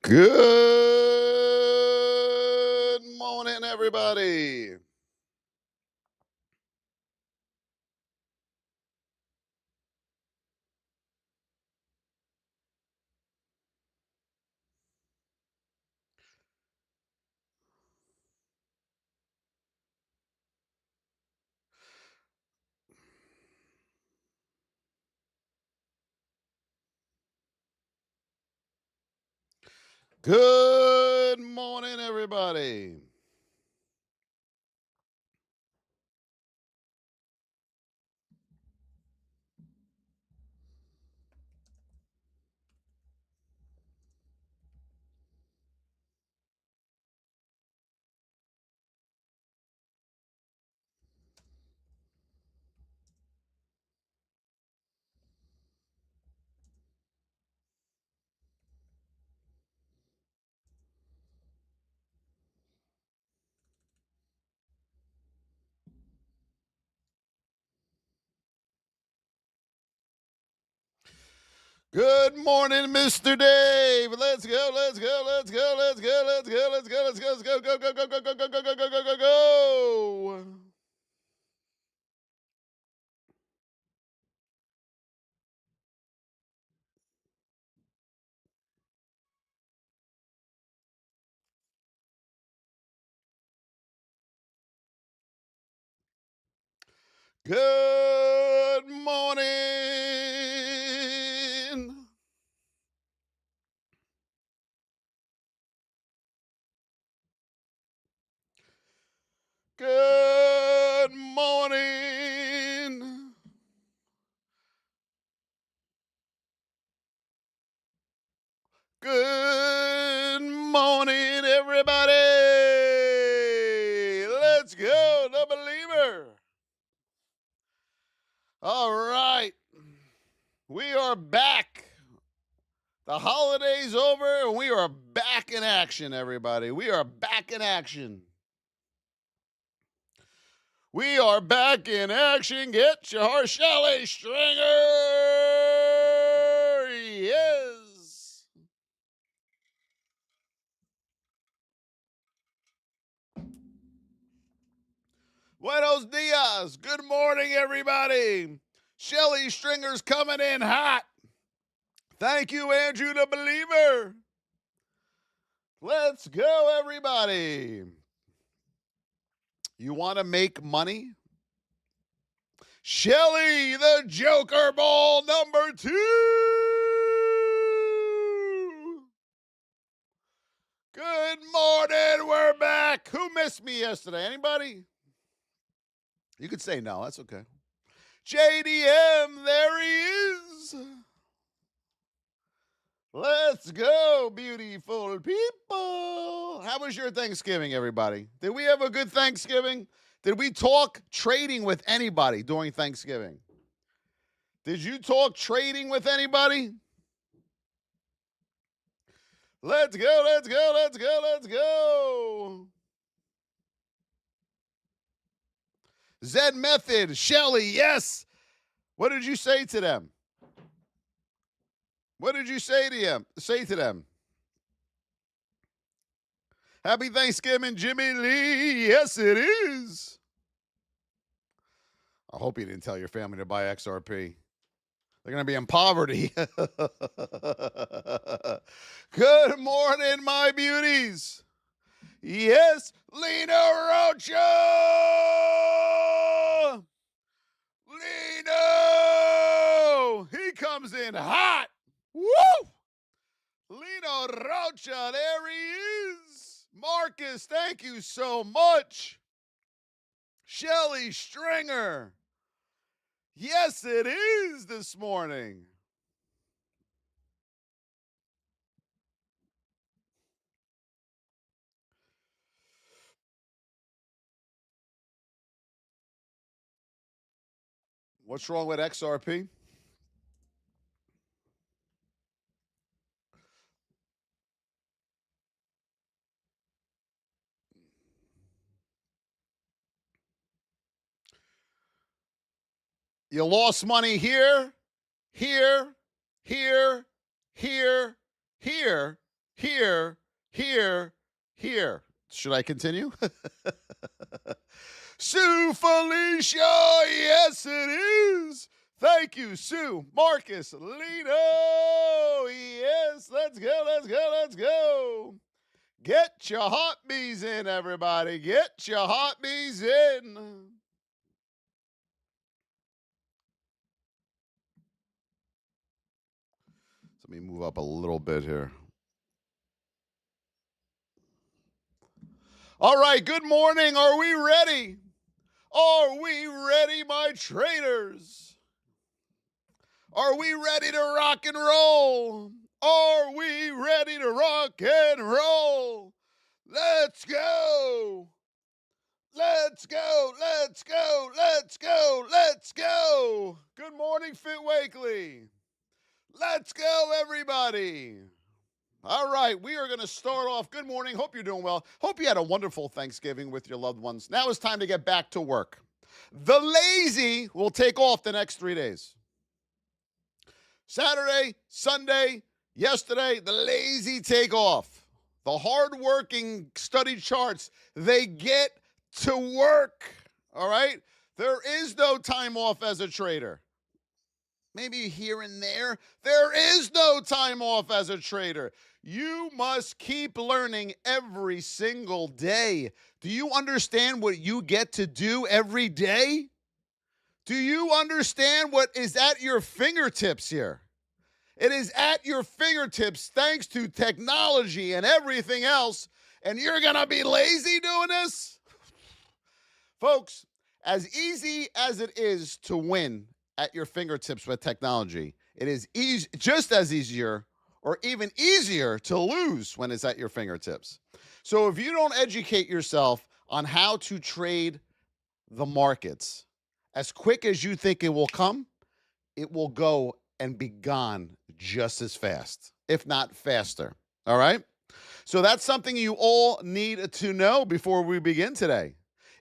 Good morning, everybody. Good morning, everybody. Good morning, Mr. Dave. Let's go, let's go, let's go, let's go, let's go, let's go, let's go, let's go, go, go, go, go, go, go, go, go, go, go, go, go. Good morning. Good morning. Good morning, everybody. Let's go, the believer. All right. We are back. The holiday's over and we are back in action, everybody. We are back in action. We are back in action. Get your Shelly Stringer. Yes. Buenos dias. Good morning, everybody. Shelly Stringer's coming in hot. Thank you, Andrew the Believer. Let's go, everybody. You want to make money? Shelly, the Joker Ball number 2. Good morning. We're back. Who missed me yesterday? Anybody? You could say no. That's okay. JDM, there he is. Let's go, beautiful people. How was your Thanksgiving, everybody? Did we have a good Thanksgiving? Did we talk trading with anybody during Thanksgiving? Did you talk trading with anybody? Let's go, let's go, let's go, let's go. Zed Method, Shelly, yes. What did you say to them? What did you say to them? Happy Thanksgiving, Jimmy Lee. Yes, it is. I hope you didn't tell your family to buy XRP. They're going to be in poverty. Good morning, my beauties. Yes, Lena Rocha. Lino. He comes in hot. Woo! Lino Rocha, there he is. Marcus, thank you so much. Shelly Stringer. Yes, it is this morning. What's wrong with XRP? You lost money here, here, here, here, here, here, here, here. Should I continue? Sue Felicia, yes it is. Thank you, Sue, Marcus, Lino. Yes, let's go, let's go, let's go. Get your hot bees in, everybody. Get your hot bees in. Let me move up a little bit here. All right, good morning. Are we ready? Are we ready, my traders? Are we ready to rock and roll? Are we ready to rock and roll? Let's go. Let's go. Let's go. Let's go. Let's go. Good morning, Fit Wakely. Let's go, everybody. All right, we are going to start off. Good morning. Hope you're doing well. Hope you had a wonderful Thanksgiving with your loved ones. Now it's time to get back to work. The lazy will take off the next 3 days. Saturday, Sunday, yesterday, the lazy take off. The hardworking study charts, they get to work. All right? There is no time off as a trader. Maybe here and there. There is no time off as a trader. You must keep learning every single day. Do you understand what you get to do every day? Do you understand what is at your fingertips here? It is at your fingertips thanks to technology and everything else, and you're going to be lazy doing this? Folks, as easy as it is to win at your fingertips with technology, it is just as easier or even easier to lose when it's at your fingertips. So if you don't educate yourself on how to trade the markets as quick as you think it will come, it will go and be gone just as fast, if not faster. All right? So that's something you all need to know before we begin today.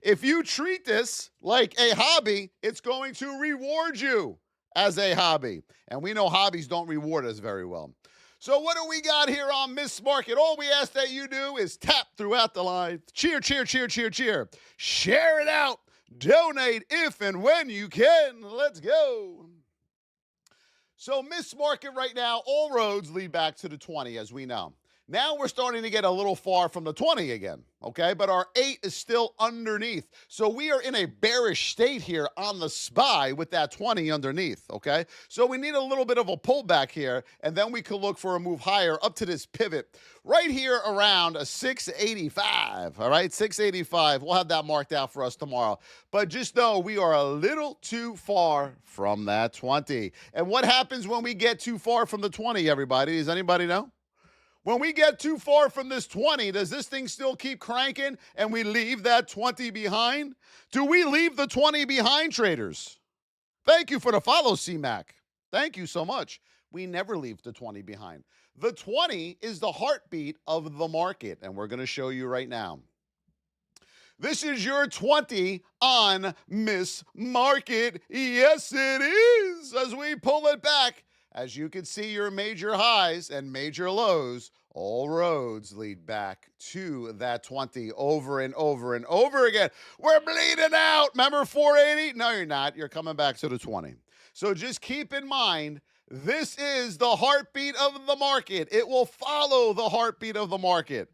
If you treat this like a hobby, it's going to reward you as a hobby. And we know hobbies don't reward us very well. So what do we got here on Miss Market? All we ask that you do is tap throughout the line. Cheer, cheer, cheer, cheer, cheer. Share it out. Donate if and when you can. Let's go. So Miss Market right now, all roads lead back to the 20, as we know. Now we're starting to get a little far from the 20 again, okay? But our 8 is still underneath. So we are in a bearish state here on the SPY with that 20 underneath, okay? So we need a little bit of a pullback here, and then we could look for a move higher up to this pivot right here around a 685, all right? 685. We'll have that marked out for us tomorrow. But just know we are a little too far from that 20. And what happens when we get too far from the 20, everybody? Does anybody know? When we get too far from this 20, does this thing still keep cranking and we leave that 20 behind? Do we leave the 20 behind, traders? Thank you for the follow, C-Mac. Thank you so much. We never leave the 20 behind. The 20 is the heartbeat of the market, and we're going to show you right now. This is your 20 on Miss Market. Yes, it is. As we pull it back, as you can see, your major highs and major lows, all roads lead back to that 20 over and over and over again. We're bleeding out. Remember 480? No, you're not. You're coming back to the 20. So just keep in mind, this is the heartbeat of the market. It will follow the heartbeat of the market.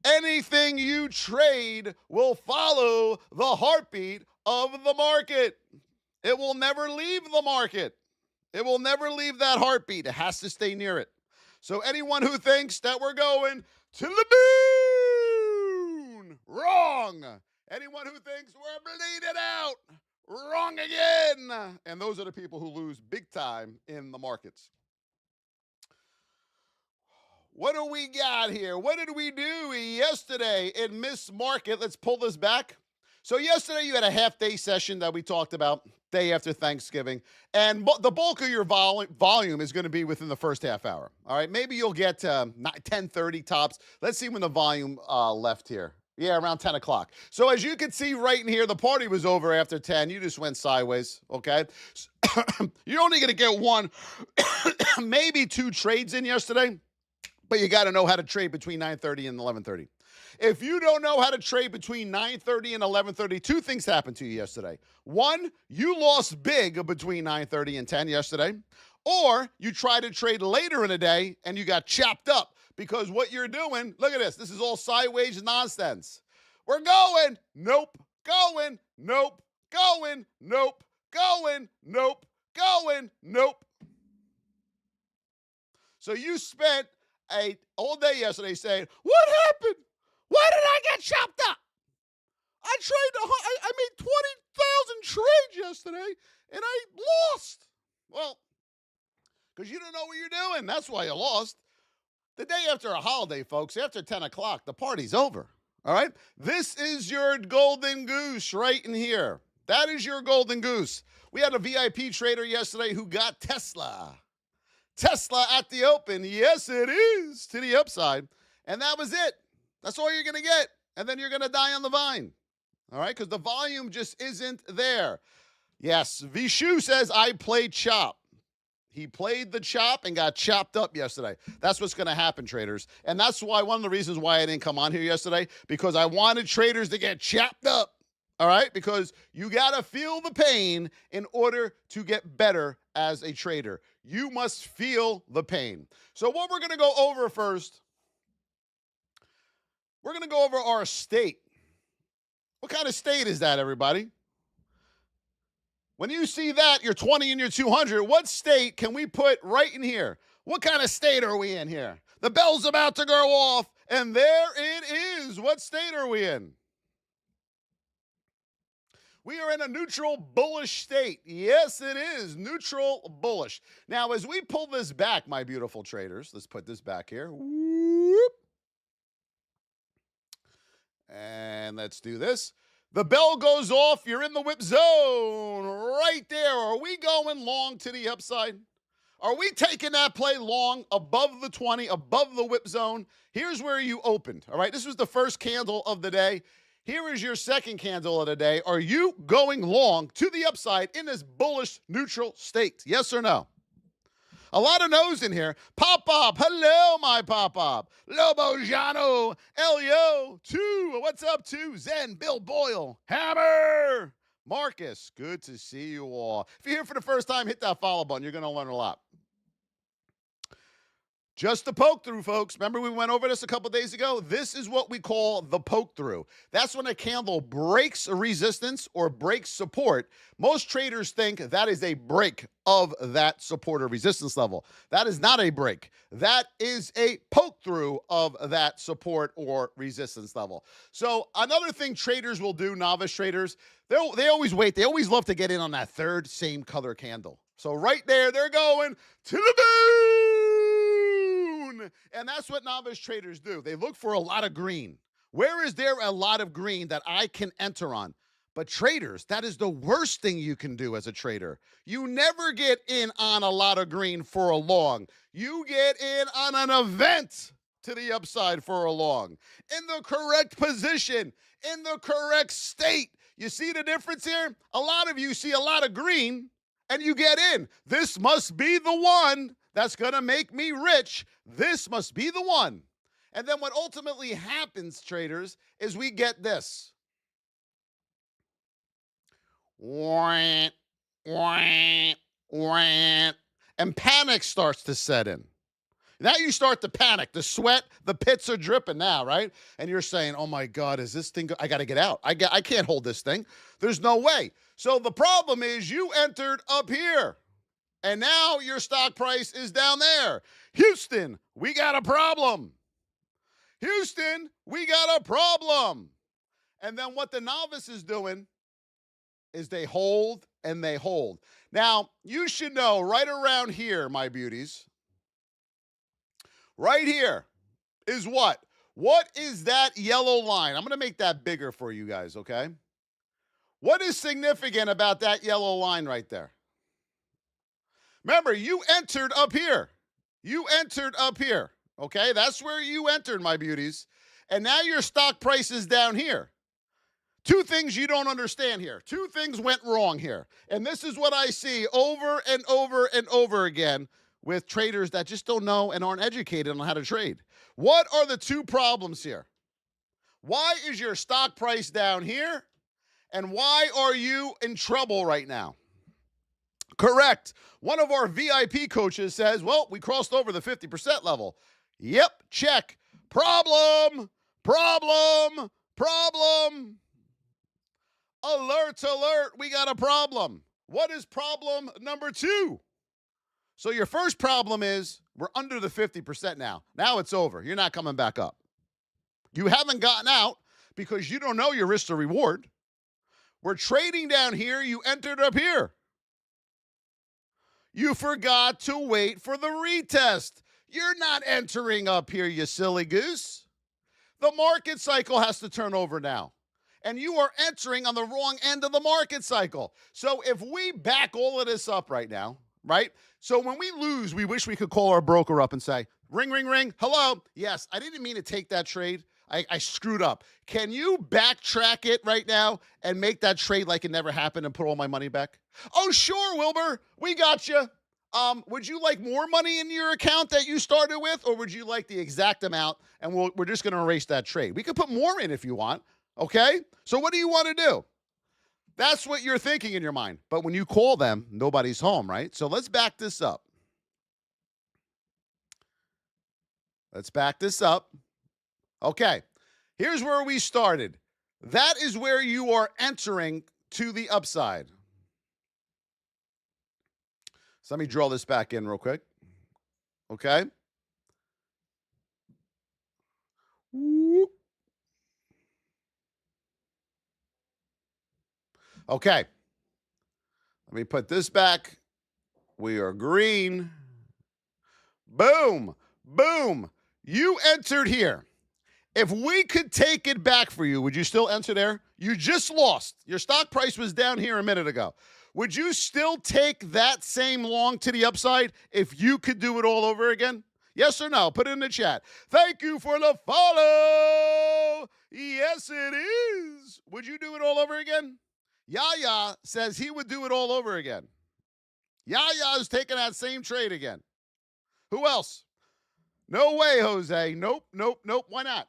Anything you trade will follow the heartbeat of the market. It will never leave the market. It will never leave that heartbeat. It has to stay near it. So anyone who thinks that we're going to the moon, wrong. Anyone who thinks we're bleeding out, wrong again. And those are the people who lose big time in the markets. What do we got here? What did we do yesterday in Miss Market? Let's pull this back. So yesterday you had a half-day session that we talked about, day after Thanksgiving, and the bulk of your volume is going to be within the first half hour. All right, maybe you'll get 10:30 tops. Let's see when the volume left here. Yeah, around 10 o'clock. So as you can see right in here, the party was over after 10. You just went sideways, okay? You're only going to get one, maybe two trades in yesterday. But you got to know how to trade between 9:30 and 11:30. If you don't know how to trade between 9:30 and 11:30, two things happened to you yesterday. One, you lost big between 9:30 and 10 yesterday, or you tried to trade later in the day and you got chopped up because what you're doing, look at this. This is all sideways nonsense. We're going, nope, going, nope, going, nope, going, nope, going, nope. So you spent all day yesterday saying, what happened? Why did I get chopped up? I made 20,000 trades yesterday and I lost. Well, because you don't know what you're doing. That's why you lost. The day after a holiday, folks, after 10 o'clock, the party's over. All right? This is your golden goose right in here. That is your golden goose. We had a VIP trader yesterday who got Tesla. Tesla at the open. Yes, it is to the upside. And that was it. That's all you're going to get. And then you're going to die on the vine. All right? Because the volume just isn't there. Yes, Vishu says, I played chop. He played the chop and got chopped up yesterday. That's what's going to happen, traders. And that's why one of the reasons why I didn't come on here yesterday, because I wanted traders to get chopped up. All right? Because you got to feel the pain in order to get better as a trader. You must feel the pain. So what we're going to go over first, we're going to go over our state. What kind of state is that, everybody? When you see that, you're 20 and you're 200, what state can we put right in here? What kind of state are we in here? The bell's about to go off, and there it is. What state are we in? We are in a neutral bullish state. Yes, it is. Neutral bullish. Now, as we pull this back, my beautiful traders, let's put this back here. Whoop. And let's do this. The bell goes off. You're in the whip zone right there. Are we going long to the upside? Are we taking that play long above the 20, above the whip zone? Here's where you opened. All right. This was the first candle of the day. Here is your second candle of the day. Are you going long to the upside in this bullish neutral state? Yes or no? A lot of no's in here. Pop-Pop. Hello, my Pop-Pop. Lobo Jano. Elio. 2. What's up, 2? Zen. Bill Boyle. Hammer. Marcus. Good to see you all. If you're here for the first time, hit that follow button. You're going to learn a lot. Just the poke through, folks. Remember we went over this a couple days ago? This is what we call the poke through. That's when a candle breaks a resistance or breaks support. Most traders think that is a break of that support or resistance level. That is not a break. That is a poke through of that support or resistance level. So another thing traders will do, novice traders, they always wait. They always love to get in on that third same color candle. So right there, they're going to the moon. And that's what novice traders do. They look for a lot of green. Where is there a lot of green that I can enter on? But traders, that is the worst thing you can do as a trader. You never get in on a lot of green for a long. You get in on an event to the upside for a long. In the correct position, in the correct state. You see the difference here? A lot of you see a lot of green and you get in. This must be the one that's going to make me rich. This must be the one. And then what ultimately happens, traders, is we get this. And panic starts to set in. Now you start to panic. The sweat, the pits are dripping now, right? And you're saying, oh my God, is this thing, I got to get out. I can't hold this thing. There's no way. So the problem is you entered up here. And now your stock price is down there. Houston, we got a problem. Houston, we got a problem. And then what the novice is doing is they hold and they hold. Now, you should know right around here, my beauties, right here is what? What is that yellow line? I'm going to make that bigger for you guys, okay? What is significant about that yellow line right there? Remember, you entered up here. You entered up here, okay? That's where you entered, my beauties. And now your stock price is down here. Two things you don't understand here. Two things went wrong here. And this is what I see over and over and over again with traders that just don't know and aren't educated on how to trade. What are the two problems here? Why is your stock price down here? And why are you in trouble right now? Correct. One of our VIP coaches says, well, we crossed over the 50% level. Yep, check. Problem, problem, problem. Alert, alert, we got a problem. What is problem number 2? So your first problem is we're under the 50% now. Now it's over. You're not coming back up. You haven't gotten out because you don't know your risk to reward. We're trading down here. You entered up here. You forgot to wait for the retest. You're not entering up here, you silly goose. The market cycle has to turn over now. And you are entering on the wrong end of the market cycle. So if we back all of this up right now, right? So when we lose, we wish we could call our broker up and say, ring, ring, ring. Hello. Yes, I didn't mean to take that trade. I screwed up. Can you backtrack it right now and make that trade like it never happened and put all my money back? Oh, sure, Wilbur. We got you. Would you like more money in your account that you started with, or would you like the exact amount and we're just going to erase that trade? We could put more in if you want, okay? So what do you want to do? That's what you're thinking in your mind. But when you call them, nobody's home, right? So let's back this up. Let's back this up. Okay, here's where we started. That is where you are entering to the upside. So let me draw this back in real quick. Okay. Whoop. Okay. Let me put this back. We are green. Boom. Boom. You entered here. If we could take it back for you, would you still enter there? You just lost. Your stock price was down here a minute ago. Would you still take that same long to the upside if you could do it all over again? Yes or no? Put it in the chat. Thank you for the follow. Yes, it is. Would you do it all over again? Yaya says he would do it all over again. Yaya is taking that same trade again. Who else? No way, Jose. Nope, nope, nope. Why not?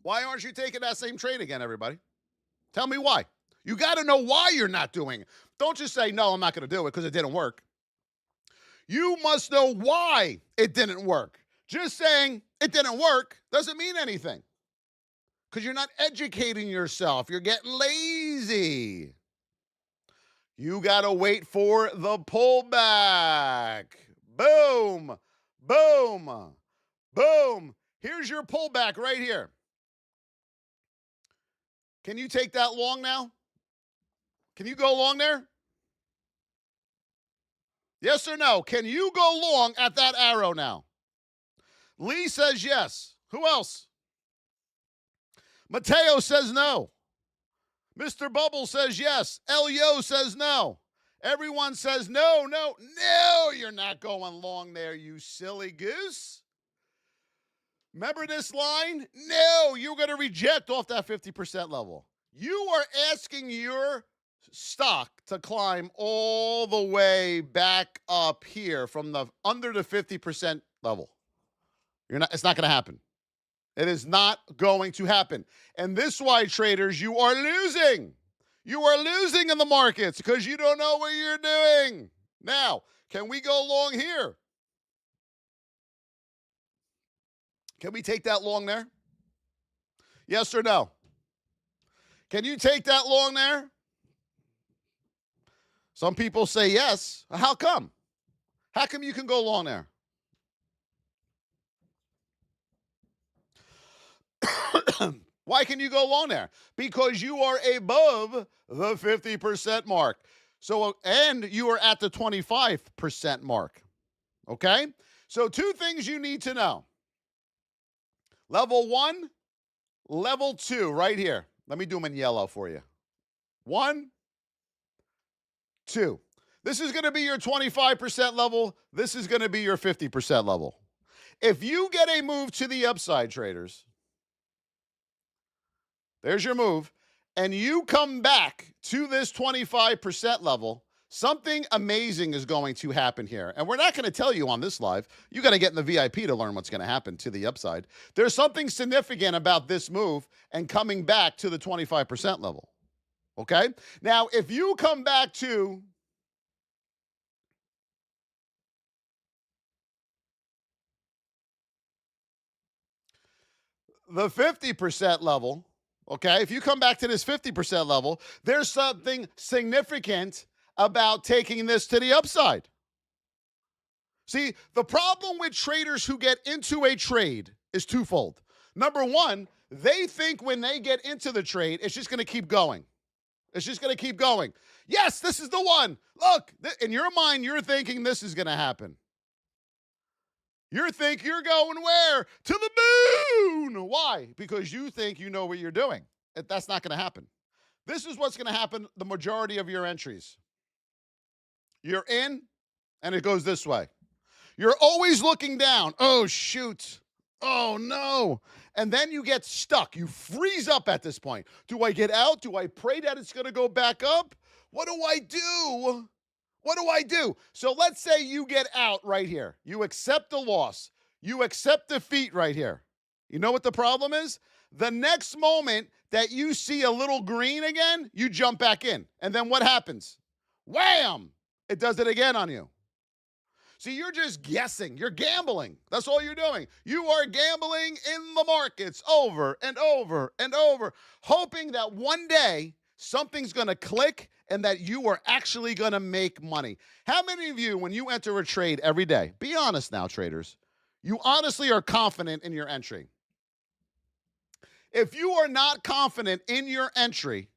Why aren't you taking that same trade again, everybody? Tell me why. You got to know why you're not doing it. Don't just say, no, I'm not going to do it because it didn't work. You must know why it didn't work. Just saying it didn't work doesn't mean anything because you're not educating yourself. You're getting lazy. You got to wait for the pullback. Boom, boom, boom. Here's your pullback right here. Can you take that long now? Can you go long there? Yes or no? Can you go long at that arrow now? Lee says yes. Who else? Mateo says no. Mr. Bubble says yes. Elio says no. Everyone says no, no, no, you're not going long there, you silly goose. Remember this line? No, you're going to reject off that 50% level. You are asking your stock to climb all the way back up here from the under the 50% level. It's not going to happen. It is not going to happen. And this is why, traders, you are losing. You are losing in the markets because you don't know what you're doing. Now, can we go long here? Can we take that long there? Yes or no? Can you take that long there? Some people say yes. How come? How come you can go long there? Why can you go long there? Because you are above the 50% mark. So, and you are at the 25% mark. Okay? So, two things you need to know. Level 1, level 2, right here. Let me do them in yellow for you. 1, 2. This is going to be your 25% level. This is going to be your 50% level. If you get a move to the upside, traders, there's your move, and you come back to this 25% level, Something amazing is going to happen here. And we're not going to tell you on this live. You got to get in the VIP to learn what's going to happen to the upside. There's something significant about this move and coming back to the 25% level. Okay? Now, if you come back to the 50% level, okay, if you come back to this 50% level, there's something significant about taking this to the upside. See, the problem with traders who get into a trade is twofold. Number one, they think when they get into the trade, it's just going to keep going. It's just going to keep going. Yes, this is the one. Look, in your mind, you're thinking this is going to happen. You're going where? To the moon. Why? Because you think you know what you're doing. That's not going to happen. This is what's going to happen the majority of your entries. You're in, and it goes this way. You're always looking down. Oh, shoot. Oh, no. And then you get stuck. You freeze up at this point. Do I get out? Do I pray that it's going to go back up? What do I do? What do I do? So let's say you get out right here. You accept the loss. You accept defeat right here. You know what the problem is? The next moment that you see a little green again, you jump back in. And then what happens? Wham! It does it again on you. See, you're just guessing. You're gambling. That's all you're doing. You are gambling in the markets over and over and over, hoping that one day something's going to click and that you are actually going to make money. How many of you, when you enter a trade every day, be honest now, traders, you honestly are confident in your entry? If you are not confident in your entry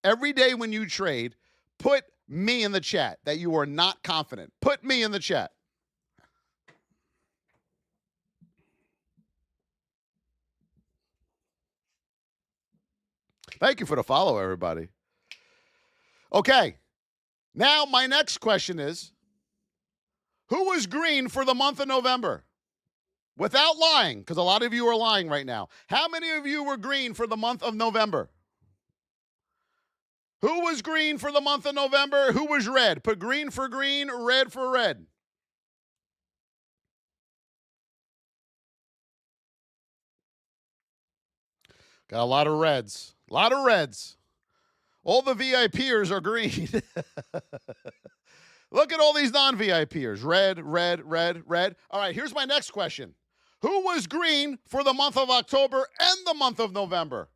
every day when you trade, put me in the chat that you are not confident. Put me in the chat. Thank you for the follow, everybody. Okay. Now, my next question is, who was green for the month of November? Without lying, because a lot of you are lying right now. How many of you were green for the month of November? Who was green for the month of November? Who was red? Put green for green, red for red. Got a lot of reds. A lot of reds. All the VIPers are green. Look at all these non-VIPers. Red, red, red, red. All right, here's my next question. Who was green for the month of October and the month of November?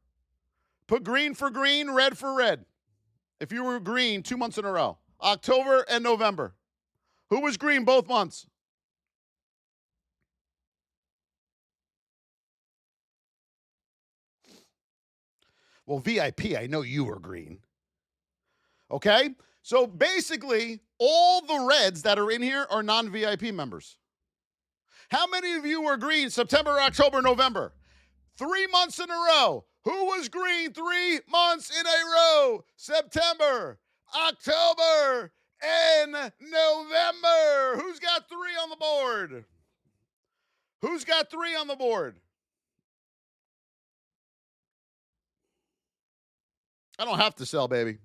Put green for green, red for red. If you were green 2 months in a row, October and November. Who was green both months? Well, VIP, I know you were green. Okay? So basically, all the reds that are in here are non-VIP members. How many of you were green September, October, November? 3 months in a row. Who was green 3 months in a row? September, October, and November. Who's got 3 on the board? Who's got 3 on the board? I don't have to sell, baby.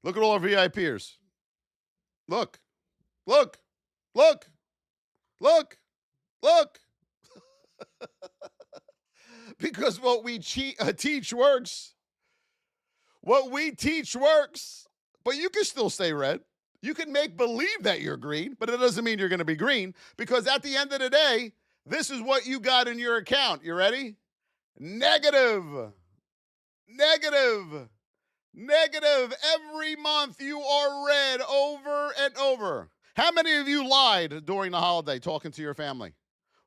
Look at all our VIPers. Look, look, look, look, look. Because what we teach works. What we teach works. But you can still stay red. You can make believe that you're green, but it doesn't mean you're going to be green, because at the end of the day, this is what you got in your account. You ready? Negative. Negative. Negative. Every month you are red over and over. How many of you lied during the holiday talking to your family?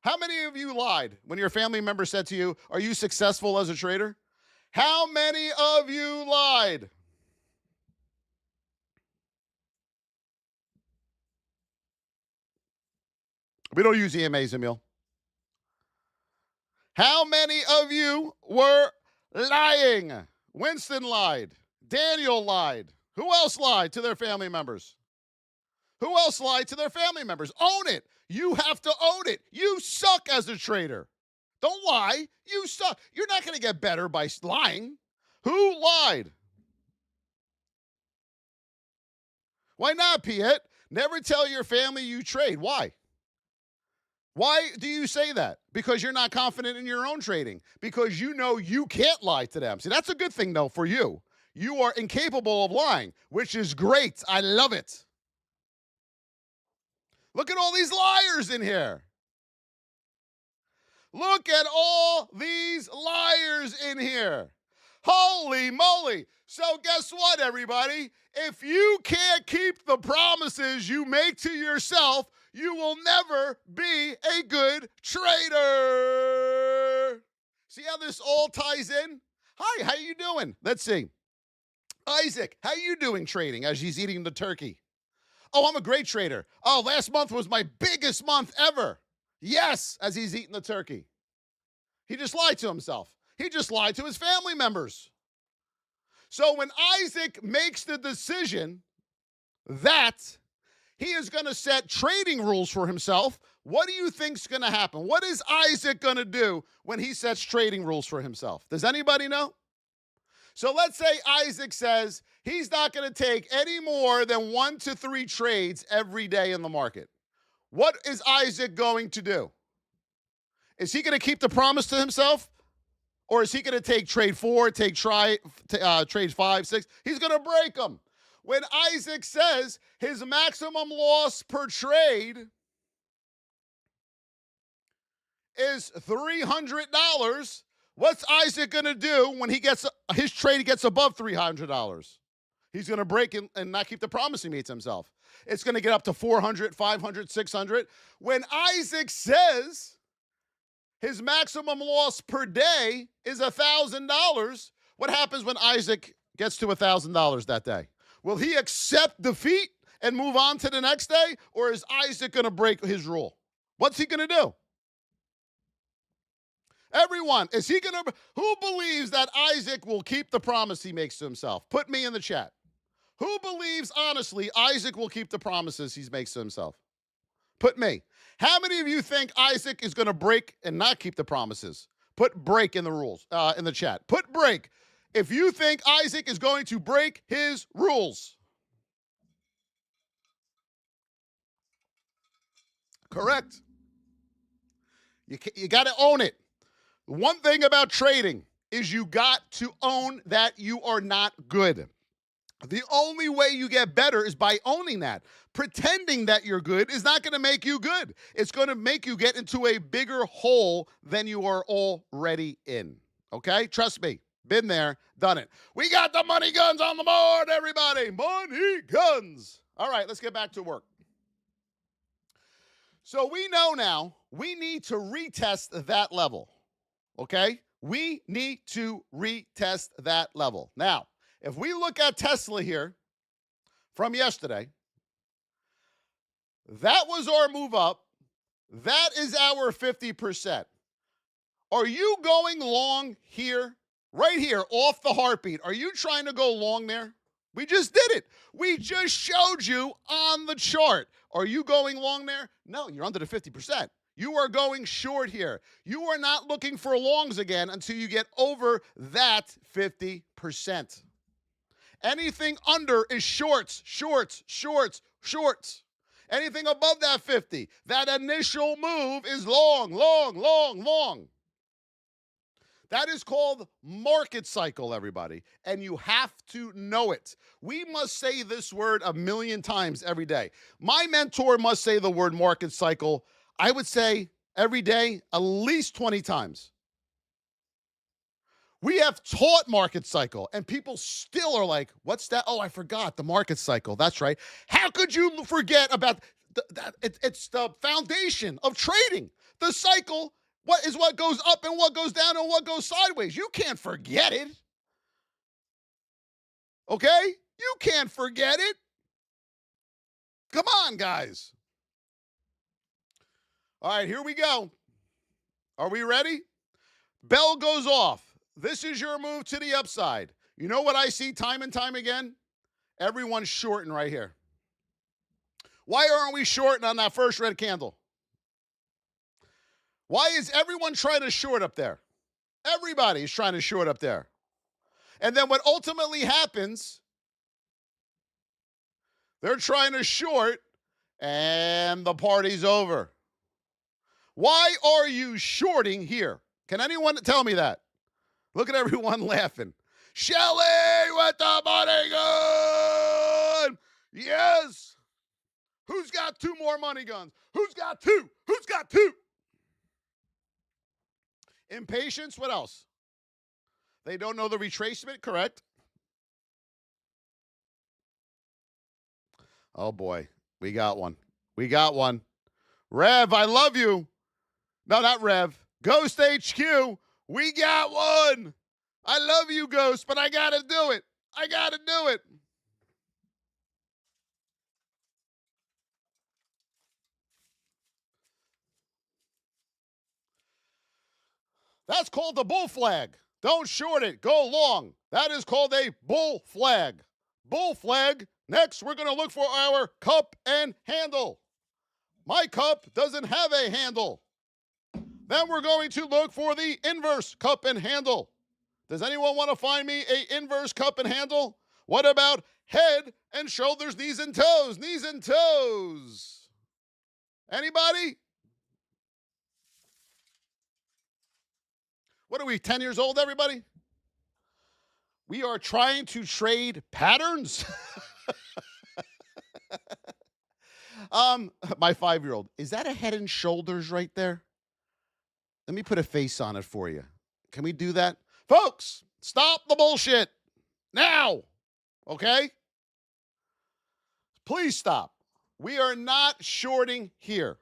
How many of you lied when your family member said to you, are you successful as a trader? How many of you lied? We don't use EMAs, Emil. How many of you were lying? Winston lied. Daniel lied. Who else lied to their family members? Who else lied to their family members? Own it. You have to own it. You suck as a trader. Don't lie. You suck. You're not going to get better by lying. Who lied? Why not, Piet? Never tell your family you trade. Why? Why do you say that? Because you're not confident in your own trading. Because you know you can't lie to them. See, that's a good thing, though, for you. You are incapable of lying, which is great. I love it. Look at all these liars in here. Look at all these liars in here. Holy moly. So guess what, everybody? If you can't keep the promises you make to yourself, you will never be a good trader. See how this all ties in? Hi, how you doing? Let's see. Isaac, how you doing trading as he's eating the turkey? Oh, I'm a great trader. Oh, last month was my biggest month ever. Yes, as he's eating the turkey. He just lied to himself. He just lied to his family members. So when Isaac makes the decision that he is going to set trading rules for himself, what do you think's going to happen? What is Isaac going to do when he sets trading rules for himself? Does anybody know? So let's say Isaac says he's not going to take any more than 1 to 3 trades every day in the market. What is Isaac going to do? Is he going to keep the promise to himself? Or is he going to take trade 4, trade 5, 6? He's going to break them. When Isaac says his maximum loss per trade is $300, what's Isaac going to do when his trade gets above $300? He's going to break and not keep the promise he made to himself. It's going to get up to 400, 500, 600. When Isaac says his maximum loss per day is $1,000, what happens when Isaac gets to $1,000 that day? Will he accept defeat and move on to the next day? Or is Isaac going to break his rule? What's he going to do? Everyone, who believes that Isaac will keep the promise he makes to himself? Put me in the chat. Who believes, honestly, Isaac will keep the promises he makes to himself? Put me. How many of you think Isaac is going to break and not keep the promises? Put break in the rules, in the chat. Put break if you think Isaac is going to break his rules. Correct. You got to own it. One thing about trading is you got to own that you are not good. The only way you get better is by owning that. Pretending that you're good is not going to make you good. It's going to make you get into a bigger hole than you are already in. Okay? Trust me. Been there, done it. We got the money guns on the board, everybody. Money guns. All right, let's get back to work. So we know now we need to retest that level. Okay? We need to retest that level. Now, if we look at Tesla here from yesterday, that was our move up. That is our 50%. Are you going long here? Right here, off the heartbeat. Are you trying to go long there? We just did it. We just showed you on the chart. Are you going long there? No, you're under the 50%. You are going short here. You are not looking for longs again until you get over that 50%. Anything under is shorts, shorts, shorts, shorts. Anything above that 50, that initial move is long, long, long, long. That is called market cycle, everybody, and you have to know it. We must say this word 1,000,000 times every day. My mentor must say the word market cycle, I would say every day, at least 20 times. We have taught market cycle, and people still are like, what's that? Oh, I forgot the market cycle. That's right. How could you forget about that? It's the foundation of trading. The cycle, what goes up and what goes down and what goes sideways. You can't forget it. Okay? You can't forget it. Come on, guys. All right, here we go. Are we ready? Bell goes off. This is your move to the upside. You know what I see time and time again? Everyone's shorting right here. Why aren't we shorting on that first red candle? Why is everyone trying to short up there? Everybody's trying to short up there. And then what ultimately happens, They're trying to short, and the party's over. Why are you shorting here? Can anyone tell me that? Look at everyone laughing. Shelly with the money gun. Yes. Who's got two more money guns? Who's got two? Who's got two? Impatience. What else? They don't know the retracement, correct? Oh, boy. We got one. We got one. Rev, I love you. No, not Rev. Ghost HQ. We got one. I love you, Ghost, but I got to do it. I got to do it. That's called the bull flag. Don't short it. Go long. That is called a bull flag. Bull flag. Next, we're going to look for our cup and handle. My cup doesn't have a handle. Then we're going to look for the inverse cup and handle. Does anyone want to find me a inverse cup and handle? What about head and shoulders, knees and toes? Knees and toes. Anybody? What are we, 10 years old, everybody? We are trying to trade patterns. My 5-year-old, is that a head and shoulders right there? Let me put a face on it for you. Can we do that? Folks, stop the bullshit now. Okay? Please stop. We are not shorting here.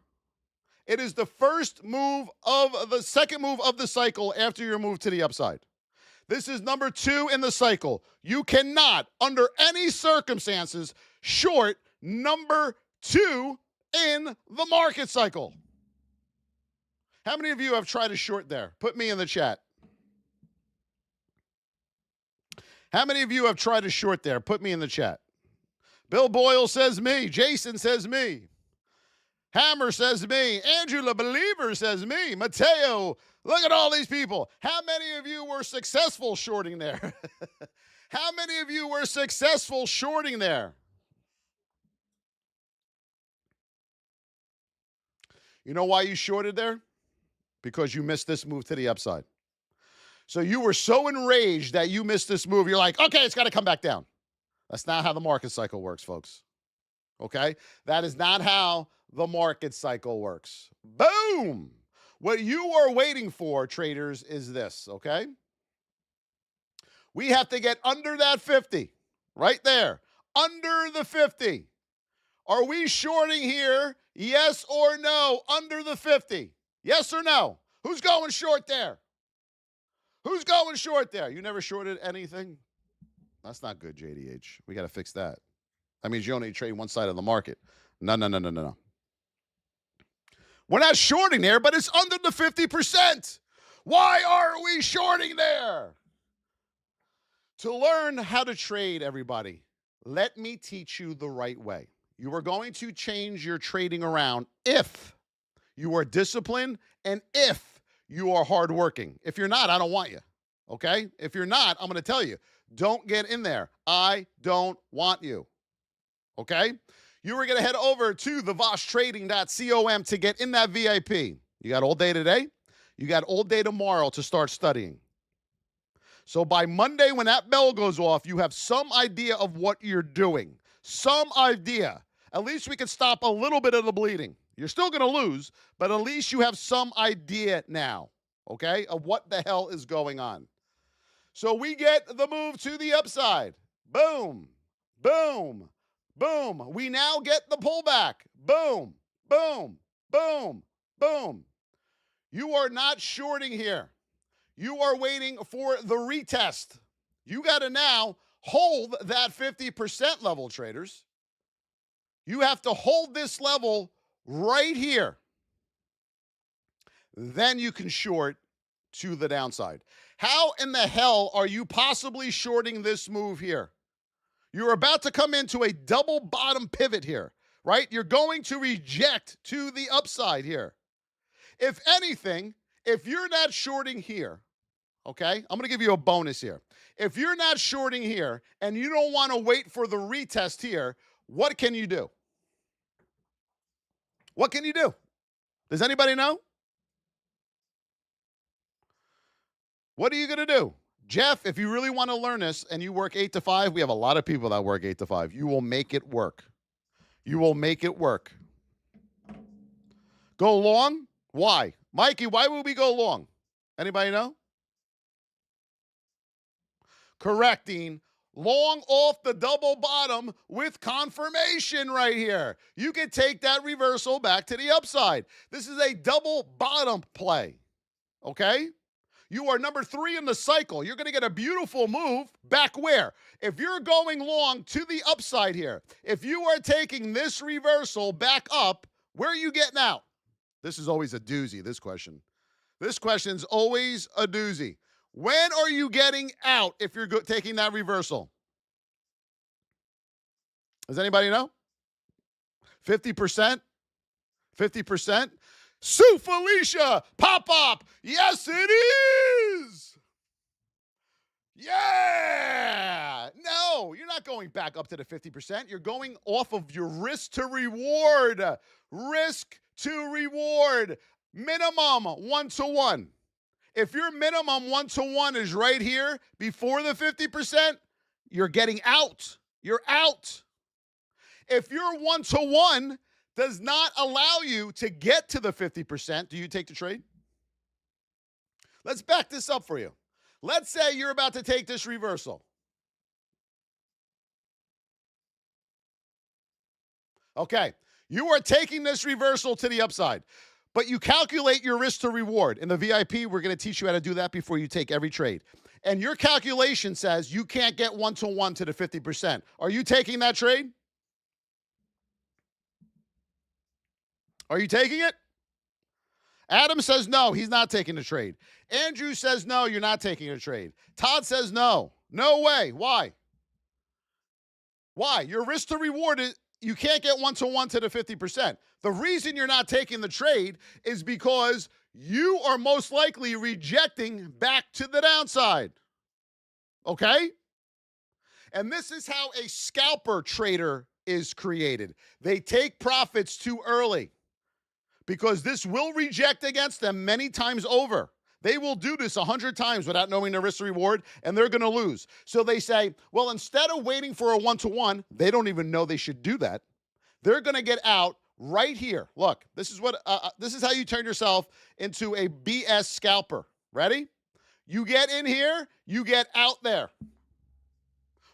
It is the first move of the second move of the cycle after your move to the upside. This is number 2 in the cycle. You cannot, under any circumstances, short number 2 in the market cycle. How many of you have tried to short there? Put me in the chat. How many of you have tried to short there? Put me in the chat. Bill Boyle says me. Jason says me. Hammer says me. Andrew the Believer says me. Mateo, look at all these people. How many of you were successful shorting there? How many of you were successful shorting there? You know why you shorted there? Because you missed this move to the upside. So you were so enraged that you missed this move. You're like, okay, it's got to come back down. That's not how the market cycle works, folks. Okay? That is not how the market cycle works. Boom! What you are waiting for, traders, is this, okay? We have to get under that 50, right there. Under the 50. Are we shorting here? Yes or no? Under the 50. Yes or no? Who's going short there? Who's going short there? You never shorted anything? That's not good, JDH. We got to fix that. That means you only trade one side of the market. No. We're not shorting there, but it's under the 50%. Why are we shorting there? To learn how to trade, everybody, let me teach you the right way. You are going to change your trading around if you are disciplined and if you are hardworking. If you're not, I don't want you, okay? If you're not, I'm going to tell you, don't get in there. I don't want you, okay? You are going to head over to the VossTrading.com to get in that VIP. You got all day today. You got all day tomorrow to start studying. So by Monday, when that bell goes off, you have some idea of what you're doing. Some idea. At least we can stop a little bit of the bleeding. You're still going to lose, but at least you have some idea now, okay, of what the hell is going on. So we get the move to the upside. Boom, boom, boom. We now get the pullback. Boom, boom, boom, boom. You are not shorting here. You are waiting for the retest. You got to now hold that 50% level, traders. You have to hold this level right here. Then you can short to the downside. How in the hell are you possibly shorting this move here? You're about to come into a double bottom pivot here, right? You're going to reject to the upside here. If anything, if you're not shorting here, okay, I'm going to give you a bonus here. If you're not shorting here and you don't want to wait for the retest here, What can you do? What can you do? Does anybody know? What are you going to do? Jeff, if you really want to learn this and you work 8 to 5, we have a lot of people that work 8 to 5. You will make it work. You will make it work. Go long? Why? Mikey, why would we go long? Anybody know? Correcting. Long off the double bottom with confirmation right here. You can take that reversal back to the upside. This is a double bottom play. Okay? You are number 3 in the cycle. You're going to get a beautiful move back where? If you're going long to the upside here, if you are taking this reversal back up, where are you getting out? This is always a doozy, this question. This question's always a doozy. When are you getting out if you're taking that reversal? Does anybody know? 50%? 50%? Sue Felicia, pop. Yes, it is. Yeah. No, you're not going back up to the 50%. You're going off of your risk to reward. Risk to reward. Minimum 1-to-1. If your minimum 1-to-1 is right here before the 50%, you're getting out. You're out. If your 1-to-1 does not allow you to get to the 50%, do you take the trade? Let's back this up for you. Let's say you're about to take this reversal. Okay, you are taking this reversal to the upside, but you calculate your risk to reward. In the VIP, we're going to teach you how to do that before you take every trade. And your calculation says you can't get 1-to-1 to the 50%. Are you taking that trade? Are you taking it? Adam says no, he's not taking the trade. Andrew says no, you're not taking a trade. Todd says no. No way. Why? Why? Your risk to reward is you can't get 1-to-1 to the 50%. The reason you're not taking the trade is because you are most likely rejecting back to the downside. Okay? And this is how a scalper trader is created. They take profits too early, because this will reject against them many times over. They will do this 100 times without knowing their risk to reward, and they're going to lose. So they say, well, instead of waiting for a 1-to-1, they don't even know they should do that. They're going to get out right here. Look, this is how you turn yourself into a BS scalper. Ready? You get in here, you get out there.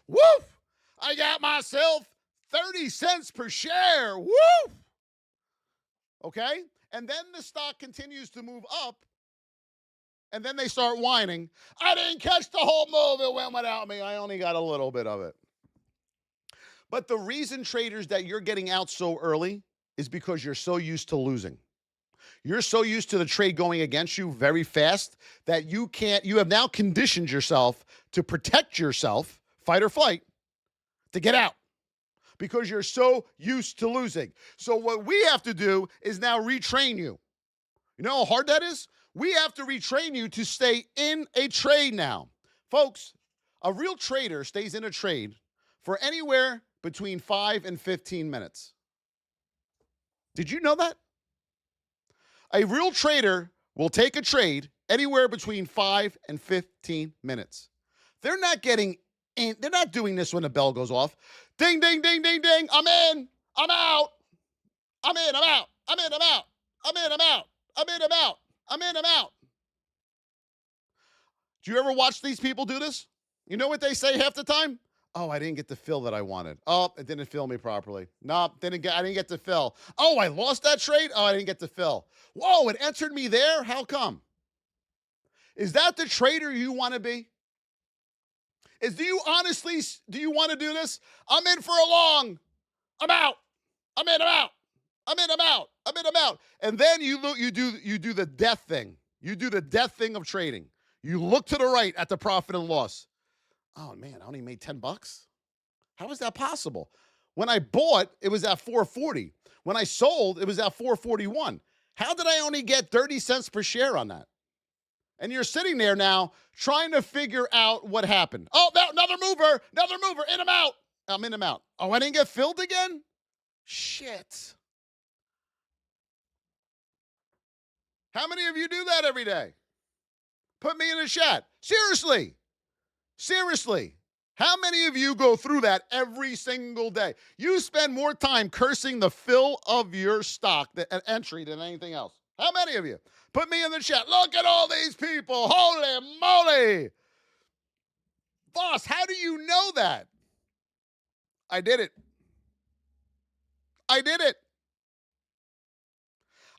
Woof! I got myself 30 cents per share. Woof! Okay? And then the stock continues to move up, and then they start whining. I didn't catch the whole move. It went without me. I only got a little bit of it. But the reason, traders, that you're getting out so early is because you're so used to losing. You're so used to the trade going against you very fast that you have now conditioned yourself to protect yourself, fight or flight, to get out, because you're so used to losing. So what we have to do is now retrain you. You know how hard that is? We have to retrain you to stay in a trade now. Folks, a real trader stays in a trade for anywhere between 5 and 15 minutes. Did you know that? A real trader will take a trade anywhere between 5 and 15 minutes. They're not getting in. They're not doing this when the bell goes off. Ding, ding, ding, ding, ding. I'm in. I'm out. I'm in. I'm out. I'm in. I'm out. I'm in. I'm out. I'm in. I'm out. I'm in. I'm out. Do you ever watch these people do this? You know what they say half the time? Oh, I didn't get the fill that I wanted. Oh, it didn't fill me properly. No, I didn't get the fill. Oh, I lost that trade? Oh, I didn't get the fill. Whoa, it entered me there? How come? Is that the trader you want to be? Do you want to do this? I'm in for a long. I'm out. I'm in, I'm out. I'm in, I'm out. I'm in, I'm out. And then you do the death thing. You do the death thing of trading. You look to the right at the profit and loss. Oh man, I only made $10. How is that possible? When I bought, it was at 440. When I sold, it was at 441. How did I only get 30 cents per share on that? And you're sitting there now trying to figure out what happened. Oh, another mover, in, I'm out. I'm in, I'm out. Oh, I didn't get filled again? Shit. How many of you do that every day? Put me in the chat. Seriously. Seriously. How many of you go through that every single day? You spend more time cursing the fill of your stock entry than anything else. How many of you? Put me in the chat. Look at all these people. Holy moly. Voss, how do you know that? I did it. I did it.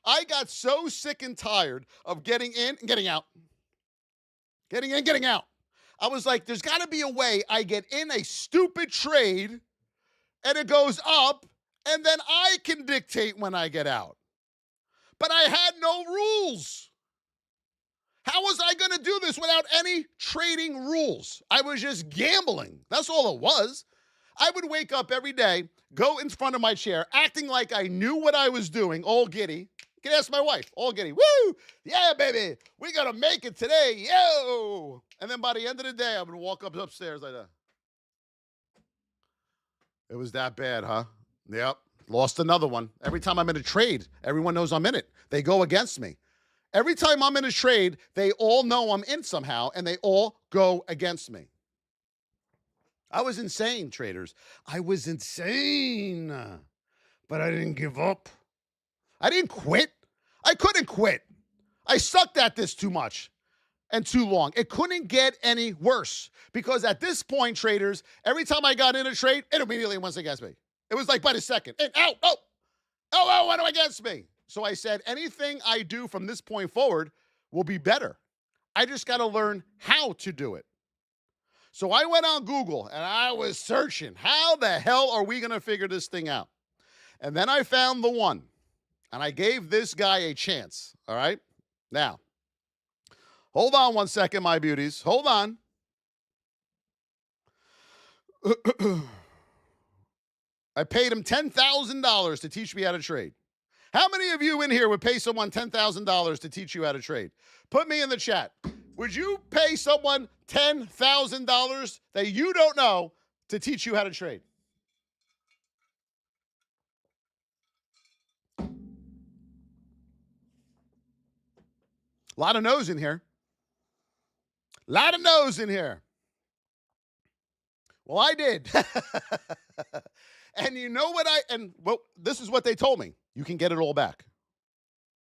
I got so sick and tired of getting in and getting out. Getting in, getting out. I was like, there's got to be a way I get in a stupid trade and it goes up and then I can dictate when I get out. But I had no rules. How was I going to do this without any trading rules? I was just gambling. That's all it was. I would wake up every day, go in front of my chair, acting like I knew what I was doing, all giddy. You can ask my wife, all giddy. Woo! Yeah, baby. We got to make it today. Yo! And then by the end of the day, I would walk up upstairs like that. It was that bad, huh? Yep. Lost another one. Every time I'm in a trade, everyone knows I'm in it. They go against me. Every time I'm in a trade, they all know I'm in somehow, and they all go against me. I was insane, traders. I was insane. But I didn't give up. I didn't quit. I couldn't quit. I sucked at this too much and too long. It couldn't get any worse because at this point, traders, every time I got in a trade, it immediately went against me. It was like by the second. And out, went against me. So I said, anything I do from this point forward will be better. I just got to learn how to do it. So I went on Google and I was searching, how the hell are we going to figure this thing out? And then I found the one, and I gave this guy a chance, all right? Now, hold on one second, my beauties. Hold on. I paid him $10,000 to teach me how to trade. How many of you in here would pay someone $10,000 to teach you how to trade? Put me in the chat. Would you pay someone $10,000 that you don't know to teach you how to trade? A lot of no's in here. A lot of no's in here. Well, I did. And you know what this is what they told me. You can get it all back.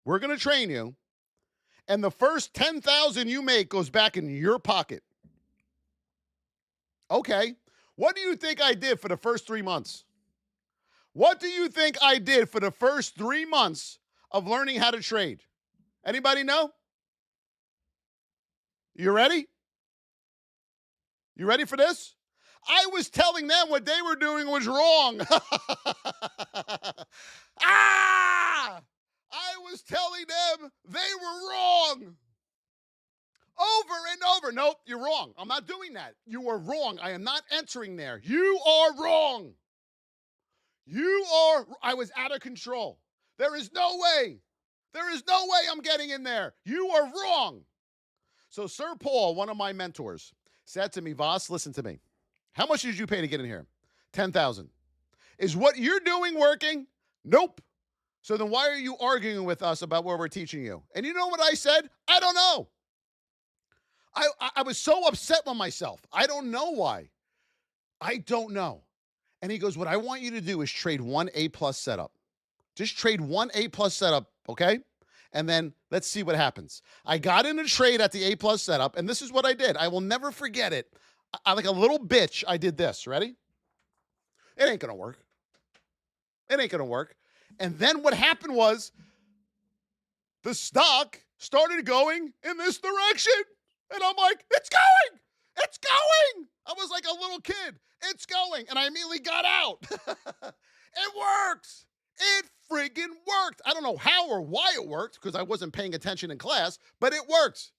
We're going to train you. And the first 10,000 you make goes back in your pocket. Okay. What do you think I did for the first 3 months? What do you think I did for the first 3 months of learning how to trade? Anybody know? You ready? You ready for this? I was telling them what they were doing was wrong. I was telling them they were wrong. Over and over. Nope, you're wrong. I'm not doing that. You are wrong. I am not entering there. You are wrong. I was out of control. There is no way. There is no way I'm getting in there. You are wrong. So Sir Paul, one of my mentors, said to me, Voss, listen to me. How much did you pay to get in here? 10,000. Is what you're doing working? Nope. So then why are you arguing with us about what we're teaching you? And you know what I said? I don't know. I was so upset with myself. I don't know why. I don't know. And he goes, what I want you to do is trade one A+ setup. Just trade one A+ setup, okay? And then let's see what happens. I got in a trade at the A+ setup, and this is what I did. I will never forget it. I like a little bitch, I did this. Ready? It ain't going to work. It ain't going to work. And then what happened was the stock started going in this direction. And I'm like, it's going. It's going. I was like a little kid. It's going. And I immediately got out. It works. It friggin' worked. I don't know how or why it worked because I wasn't paying attention in class, but it worked.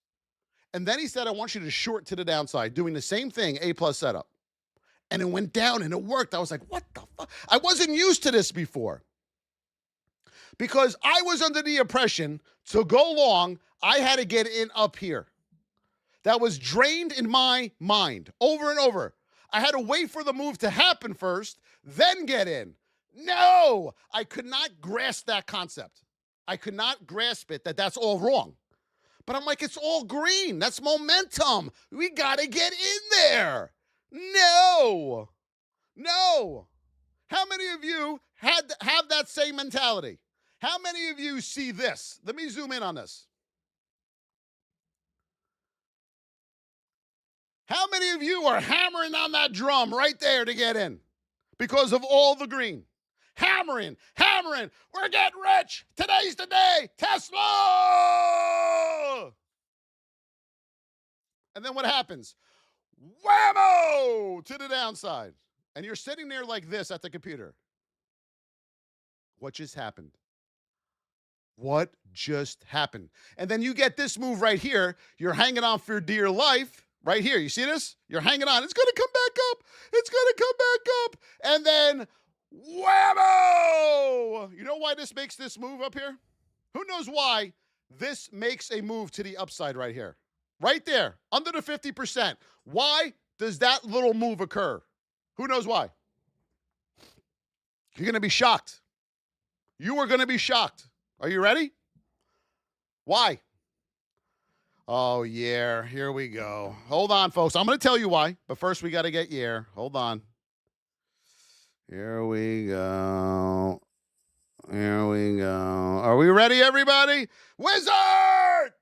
And then he said, I want you to short to the downside, doing the same thing, A+ setup. And it went down and it worked. I was like, what the fuck? I wasn't used to this before. Because I was under the impression to go long, I had to get in up here. That was drained in my mind over and over. I had to wait for the move to happen first, then get in. No, I could not grasp that concept. I could not grasp it that that's all wrong. But I'm like, it's all green. That's momentum. We got to get in there. No. How many of you have that same mentality? How many of you see this? Let me zoom in on this. How many of you are hammering on that drum right there to get in because of all the green? Hammering. We're getting rich. Today's the day. Tesla. And then what happens? Whammo to the downside. And you're sitting there like this at the computer. What just happened? What just happened? And then you get this move right here. You're hanging on for dear life. Right here, you see this? You're hanging on. It's going to come back up. It's going to come back up. And then, whammo! You know why this makes this move up here? Who knows why this makes a move to the upside right here? Right there, under the 50%. Why does that little move occur? Who knows why? You're going to be shocked. You are going to be shocked. Are you ready? Why? Oh, yeah, here we go. Hold on, folks. I'm going to tell you why, but first we got to get Yair. Hold on. Here we go. Are we ready, everybody? Wizard!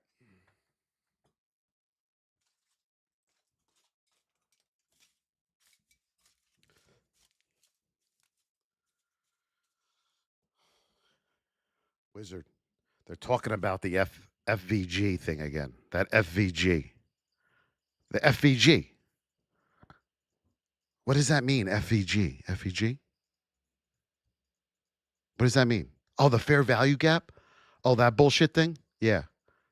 Wizard. They're talking about the FVG thing again. That FVG. The FVG. What does that mean? FVG. FVG? What does that mean? Oh, the fair value gap? Oh, that bullshit thing? Yeah.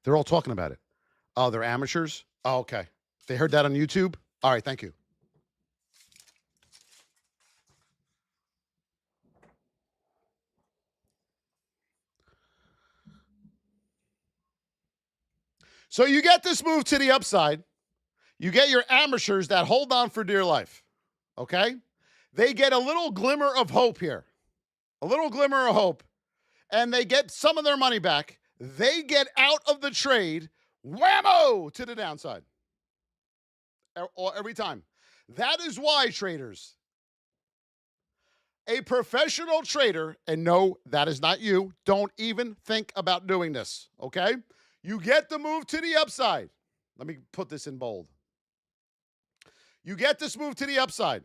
They're all talking about it. Oh, they're amateurs? Oh, okay. They heard that on YouTube? All right, thank you. So you get this move to the upside. You get your amateurs that hold on for dear life. Okay? They get a little glimmer of hope here. A little glimmer of hope. And they get some of their money back. They get out of the trade. Whammo! To the downside. Every time. That is why, traders, a professional trader, and no, that is not you. Don't even think about doing this. Okay? You get the move to the upside. Let me put this in bold. You get this move to the upside.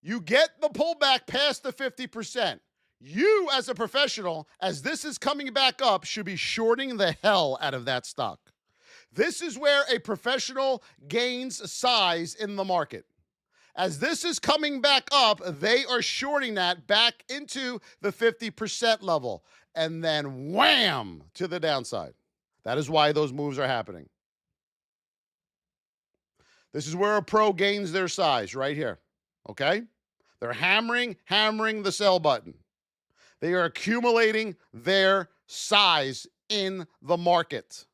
You get the pullback past the 50%. You, as a professional, as this is coming back up, should be shorting the hell out of that stock. This is where a professional gains size in the market. As this is coming back up, they are shorting that back into the 50% level. And then wham, to the downside. That is why those moves are happening. This is where a pro gains their size, right here. Okay? They're hammering the sell button. They are accumulating their size in the market.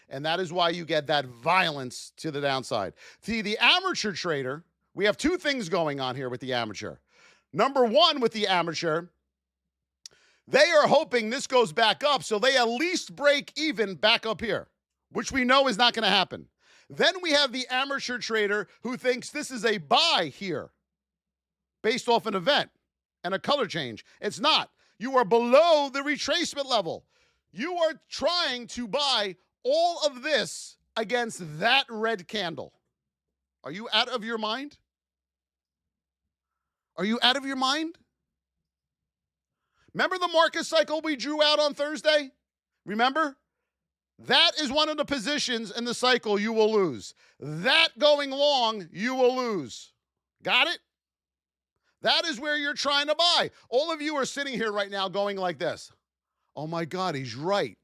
And that is why you get that violence to the downside. See, the amateur trader, we have two things going on here with the amateur. Number one, with the amateur, they are hoping this goes back up so they at least break even back up here, which we know is not going to happen. Then we have the amateur trader who thinks this is a buy here based off an event and a color change. It's not. You are below the retracement level. You are trying to buy all of this against that red candle. Are you out of your mind? Are you out of your mind? Remember the market cycle we drew out on Thursday? Remember? That is one of the positions in the cycle you will lose. That going long, you will lose. Got it? That is where you're trying to buy. All of you are sitting here right now going like this. Oh my God, he's right.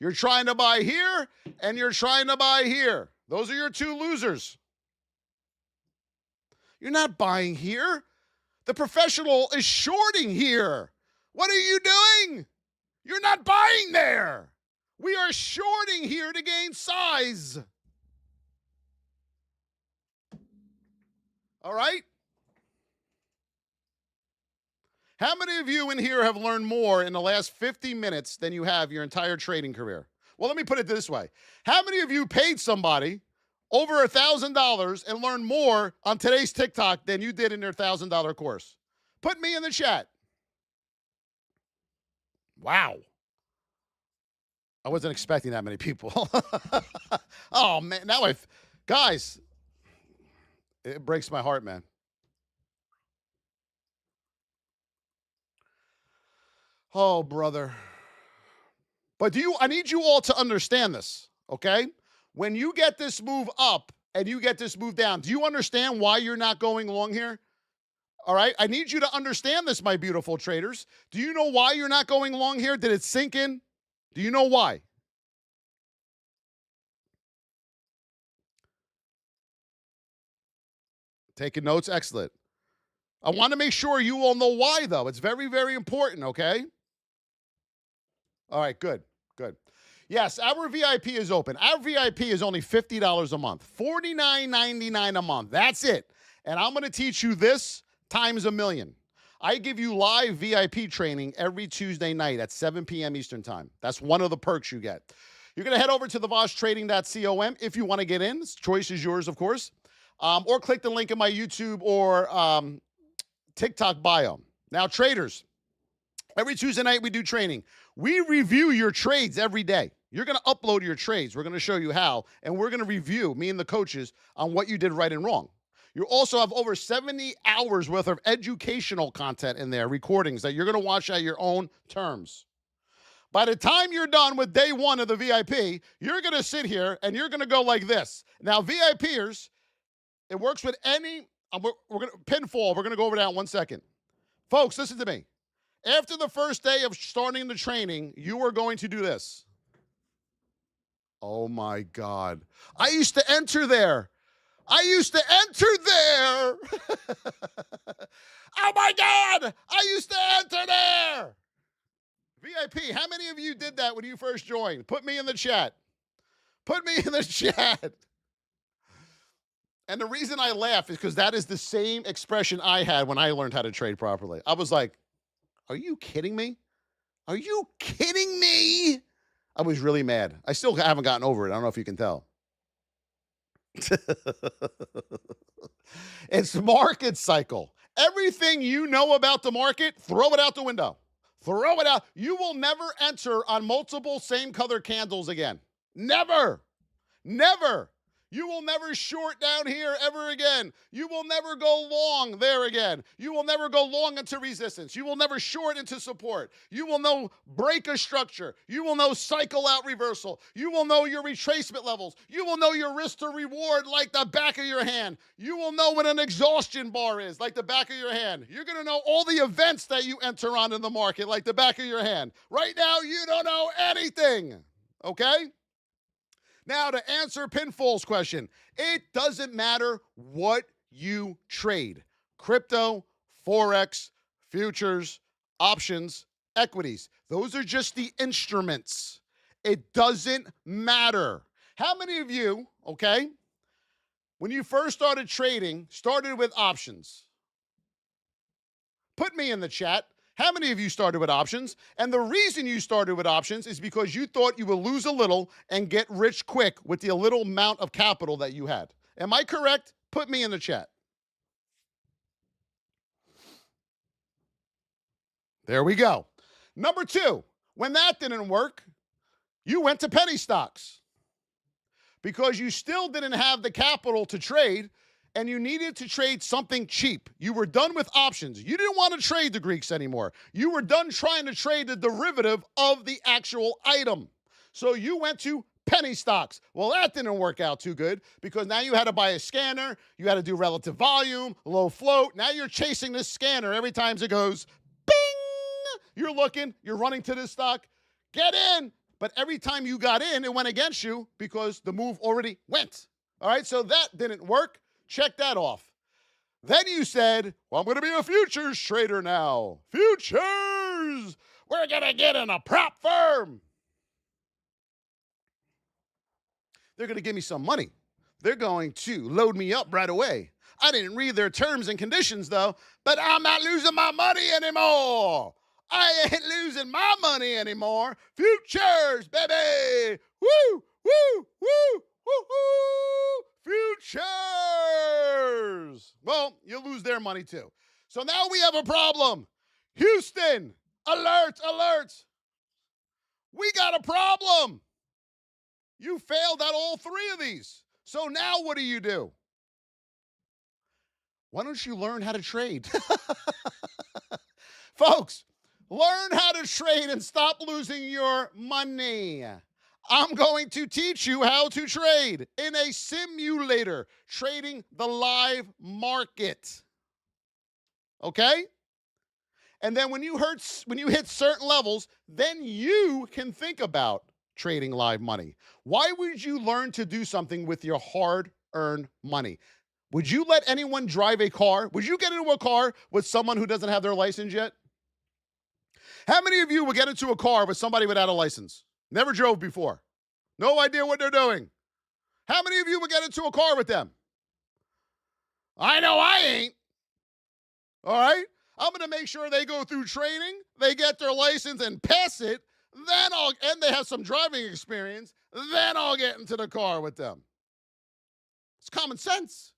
You're trying to buy here and you're trying to buy here. Those are your two losers. You're not buying here. The professional is shorting here. What are you doing? You're not buying there. We are shorting here to gain size. All right? How many of you in here have learned more in the last 50 minutes than you have your entire trading career? Well, let me put it this way. How many of you paid somebody over $1,000 and learned more on today's TikTok than you did in their $1,000 course? Put me in the chat. Wow. I wasn't expecting that many people. Oh, man. Guys, it breaks my heart, man. Oh, brother. But I need you all to understand this, okay? When you get this move up and you get this move down, do you understand why you're not going long here? All right? I need you to understand this, my beautiful traders. Do you know why you're not going long here? Did it sink in? Do you know why? Taking notes? Excellent. I want to make sure you all know why, though. It's very, very important, okay? All right, good, good. Yes, our VIP is open. Our VIP is only $50 a month, $49.99 a month. That's it. And I'm going to teach you this times a million. I give you live VIP training every Tuesday night at 7 p.m. Eastern time. That's one of the perks you get. You're going to head over to theVossTrading.com if you want to get in. Choice is yours, of course. Or click the link in my YouTube or TikTok bio. Now, traders, every Tuesday night we do training. We review your trades every day. You're going to upload your trades. We're going to show you how, and we're going to review, me and the coaches, on what you did right and wrong. You also have over 70 hours worth of educational content in there, recordings that you're going to watch at your own terms. By the time you're done with day one of the VIP, you're going to sit here and you're going to go like this. Now, VIPers, it works with any, we're going to, pinfall, we're going to go over that in 1 second. Folks, listen to me. After the first day of starting the training, you are going to do this. Oh, my God. I used to enter there. Oh, my God. I used to enter there. VIP, how many of you did that when you first joined? Put me in the chat. And the reason I laugh is because that is the same expression I had when I learned how to trade properly. I was like, are you kidding me? I was really mad. I still haven't gotten over it. I don't know if you can tell. It's market cycle. Everything you know about the market, throw it out the window. Throw it out. You will never enter on multiple same color candles again. Never. You will never short down here ever again. You will never go long there again. You will never go long into resistance. You will never short into support. You will know break a structure. You will know cycle out reversal. You will know your retracement levels. You will know your risk to reward like the back of your hand. You will know what an exhaustion bar is like the back of your hand. You're going to know all the events that you enter on in the market like the back of your hand. Right now, you don't know anything. Okay? Now, to answer Pinfall's question, it doesn't matter what you trade. Crypto, Forex, futures, options, equities. Those are just the instruments. It doesn't matter. How many of you, okay, when you first started trading, started with options? Put me in the chat. How many of you started with options? And the reason you started with options is because you thought you would lose a little and get rich quick with the little amount of capital that you had. Am I correct? Put me in the chat. There we go. Number two, when that didn't work, you went to penny stocks because you still didn't have the capital to trade. And you needed to trade something cheap. You were done with options. You didn't want to trade the Greeks anymore. You were done trying to trade the derivative of the actual item. So you went to penny stocks. Well, that didn't work out too good because now you had to buy a scanner. You had to do relative volume, low float. Now you're chasing this scanner every time it goes, bing! You're looking, you're running to this stock. Get in! But every time you got in, it went against you because the move already went. All right, so that didn't work. Check that off. Then you said, well, I'm going to be a futures trader now. Futures! We're going to get in a prop firm. They're going to give me some money. They're going to load me up right away. I didn't read their terms and conditions, though, but I'm not losing my money anymore. I ain't losing my money anymore. Futures, baby. Woo, woo, woo, woo, woo. Futures. Well, you lose their money, too. So now we have a problem. Houston, alert, alert. We got a problem. You failed at all three of these. So now what do? Why don't you learn how to trade? Folks, learn how to trade and stop losing your money. I'm going to teach you how to trade in a simulator, trading the live market. Okay? And then when you hit certain levels, then you can think about trading live money. Why would you learn to do something with your hard-earned money? Would you let anyone drive a car? Would you get into a car with someone who doesn't have their license yet? How many of you would get into a car with somebody without a license? Never drove before. No idea what they're doing. How many of you would get into a car with them? I know I ain't. All right? I'm going to make sure they go through training, they get their license and pass it, and they have some driving experience, then I'll get into the car with them. It's common sense.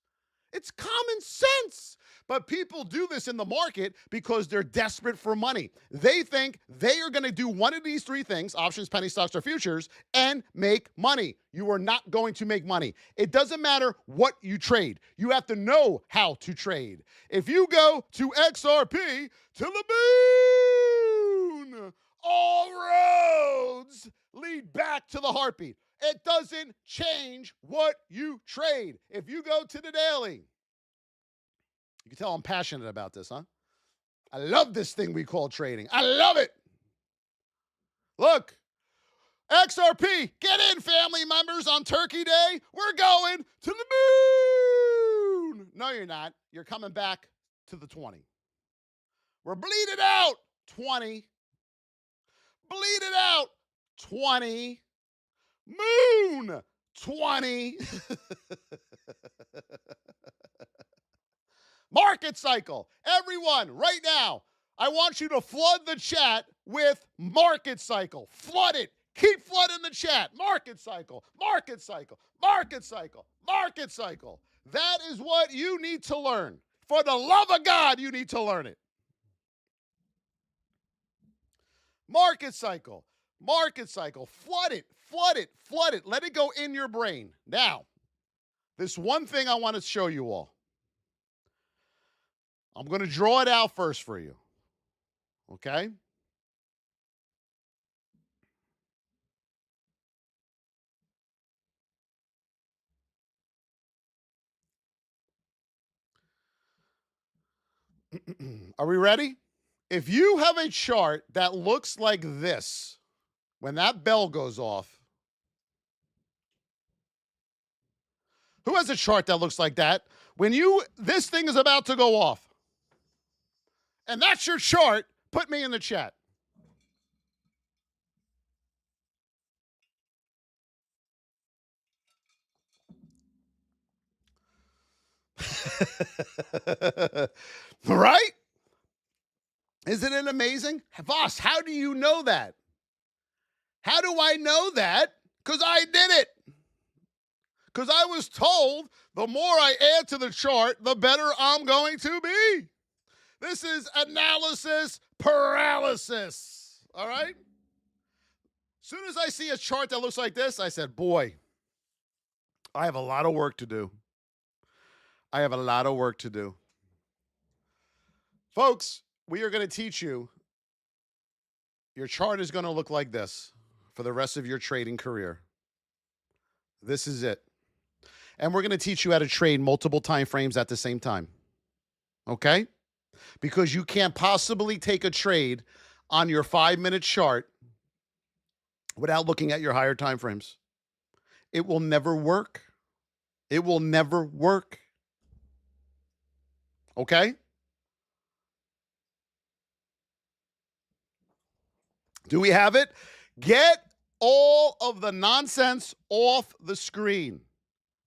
It's common sense. But people do this in the market because they're desperate for money. They think they are going to do one of these three things, options, penny stocks, or futures, and make money. You are not going to make money. It doesn't matter what you trade. You have to know how to trade. If you go to XRP to the moon, all roads lead back to the heartbeat. It doesn't change what you trade. If you go to the daily, you can tell I'm passionate about this, huh? I love this thing we call trading. I love it. Look, XRP, get in, family members, on Turkey Day. We're going to the moon. No, you're not. You're coming back to the 20. We're bleeding out 20. Bleed it out 20. Moon 20. Market cycle. Everyone, right now, I want you to flood the chat with market cycle. Flood it. Keep flooding the chat. Market cycle, market cycle, market cycle, market cycle. That is what you need to learn. For the love of God, you need to learn it. Market cycle, market cycle. Flood it, flood it, flood it. Let it go in your brain. Now, this one thing I want to show you all. I'm going to draw it out first for you. Okay? Are we ready? If you have a chart that looks like this, when that bell goes off, who has a chart that looks like that? This thing is about to go off, and that's your chart, put me in the chat. Right? Isn't it amazing? Voss, how do you know that? How do I know that? Because I did it. Because I was told the more I add to the chart, the better I'm going to be. This is analysis paralysis. All right? As soon as I see a chart that looks like this, I said, boy, I have a lot of work to do. I have a lot of work to do. Folks, we are going to teach you. Your chart is going to look like this for the rest of your trading career. This is it. And we're going to teach you how to trade multiple time frames at the same time. Okay? Because you can't possibly take a trade on your 5-minute chart without looking at your higher time frames. It will never work. It will never work. Okay? Do we have it? Get all of the nonsense off the screen.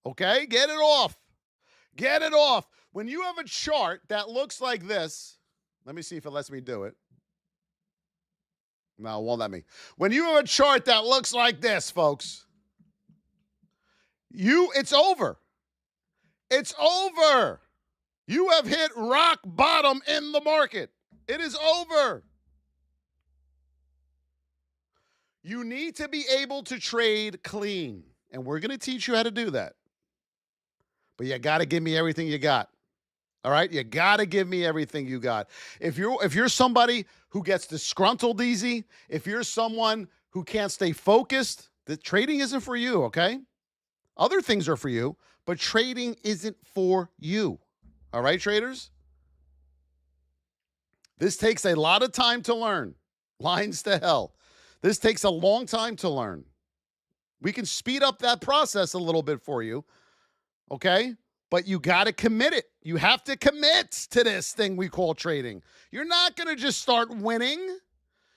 Okay? Get it off. Get it off. When you have a chart that looks like this, let me see if it lets me do it. No, it won't let me. When you have a chart that looks like this, folks, it's over. It's over. You have hit rock bottom in the market. It is over. You need to be able to trade clean, and we're going to teach you how to do that. But you got to give me everything you got. All right? You got to give me everything you got. If you're somebody who gets disgruntled easy, if you're someone who can't stay focused, the trading isn't for you, okay? Other things are for you, but trading isn't for you. All right, traders? This takes a lot of time to learn. Lines to hell. This takes a long time to learn. We can speed up that process a little bit for you, okay? But you got to commit it. You have to commit to this thing we call trading. You're not going to just start winning.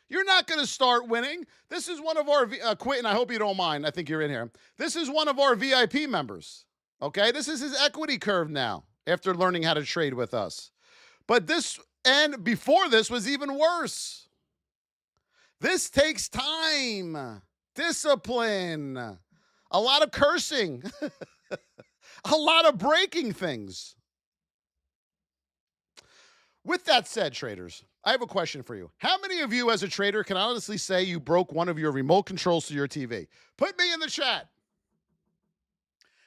You're not going to start winning. This is one of our, Quentin, I hope you don't mind. I think you're in here. This is one of our VIP members, okay? This is his equity curve now after learning how to trade with us. But this, and before this was even worse. This takes time, discipline, a lot of cursing, a lot of breaking things. With that said, traders, I have a question for you. How many of you as a trader can honestly say you broke one of your remote controls to your TV? Put me in the chat.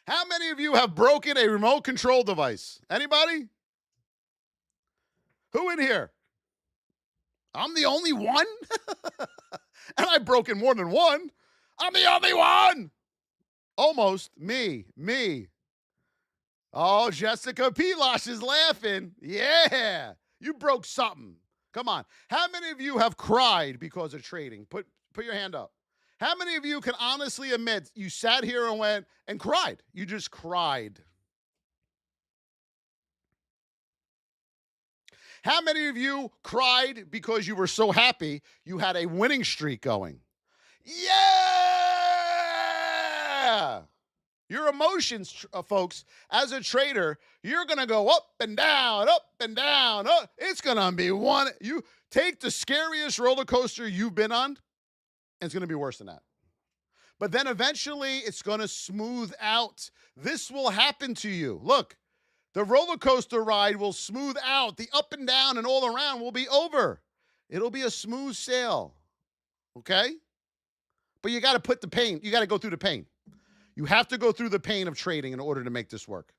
How many of you have broken a remote control device? Anybody? Who in here? I'm the only one? And I've broken more than one. I'm the only one. Almost. Me. Oh, Jessica Pilash is laughing. Yeah. You broke something. Come on. How many of you have cried because of trading? Put your hand up. How many of you can honestly admit you sat here and went and cried? You just cried. How many of you cried because you were so happy you had a winning streak going? Yeah! Your emotions, folks, as a trader, you're going to go up and down, up. It's going to be one. You take the scariest roller coaster you've been on, and it's going to be worse than that. But then eventually it's going to smooth out. This will happen to you. Look. The roller coaster ride will smooth out. The up and down and all around will be over. It'll be a smooth sail. Okay? But you got to put the pain. You got to go through the pain. You have to go through the pain of trading in order to make this work.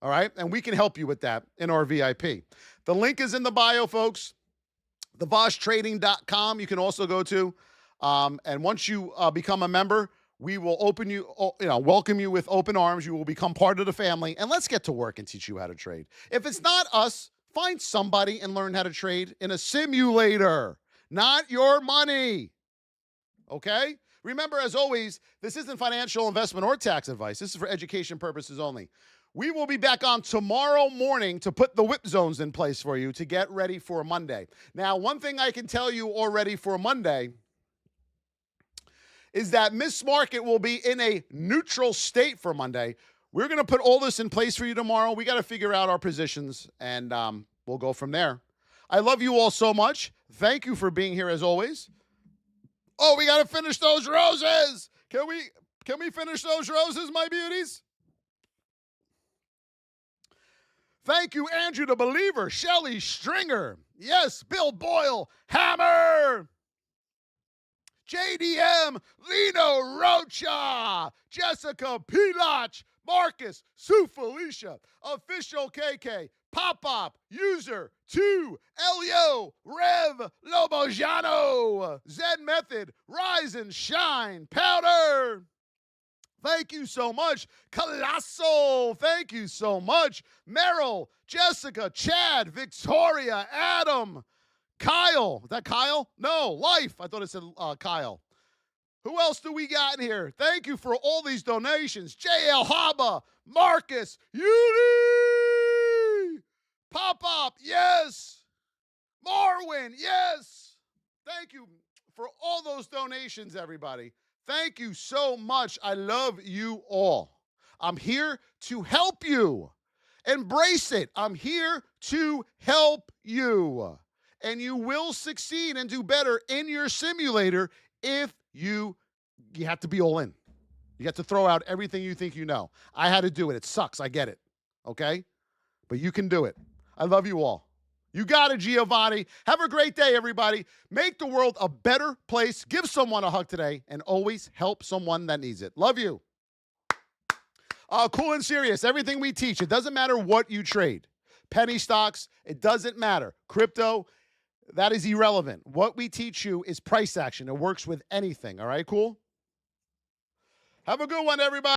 All right? And we can help you with that in our VIP. The link is in the bio, folks. TheVossTrading.com you can also go to. And once you become a member, we will welcome you with open arms. You will become part of the family, and let's get to work and teach you how to trade. If it's not us, find somebody and learn how to trade in a simulator, not your money. Okay? Remember, as always, this isn't financial investment or tax advice. This is for education purposes only. We will be back on tomorrow morning to put the whip zones in place for you to get ready for Monday. Now, one thing I can tell you already for Monday is that Miss Market will be in a neutral state for Monday. We're going to put all this in place for you tomorrow. We got to figure out our positions, and we'll go from there. I love you all so much. Thank you for being here as always. Oh, we got to finish those roses. Can we finish those roses, my beauties? Thank you, Andrew the Believer, Shelly Stringer. Yes, Bill Boyle, Hammer. JDM, Lino Rocha, Jessica Pilach, Marcus, Sue Felicia, Official KK, Pop-Pop, User 2, Elio, Rev, Lobojano, Zen Method, Rise and Shine, Powder. Thank you so much. Colossal, thank you so much. Meryl, Jessica, Chad, Victoria, Adam, Kyle. Is that Kyle? No, Life. I thought it said Kyle. Who else do we got in here? Thank you for all these donations. JL Haba, Marcus, Yudi, Pop-Up, yes. Marwin, yes. Thank you for all those donations, everybody. Thank you so much. I love you all. I'm here to help you. Embrace it. I'm here to help you. And you will succeed and do better in your simulator if you have to be all in. You have to throw out everything you think you know. I had to do it. It sucks. I get it. Okay? But you can do it. I love you all. You got it, Giovanni. Have a great day, everybody. Make the world a better place. Give someone a hug today and always help someone that needs it. Love you. Cool and serious. Everything we teach, it doesn't matter what you trade. Penny stocks, it doesn't matter. Crypto, that is irrelevant. What we teach you is price action. It works with anything. All right, cool? Have a good one, everybody.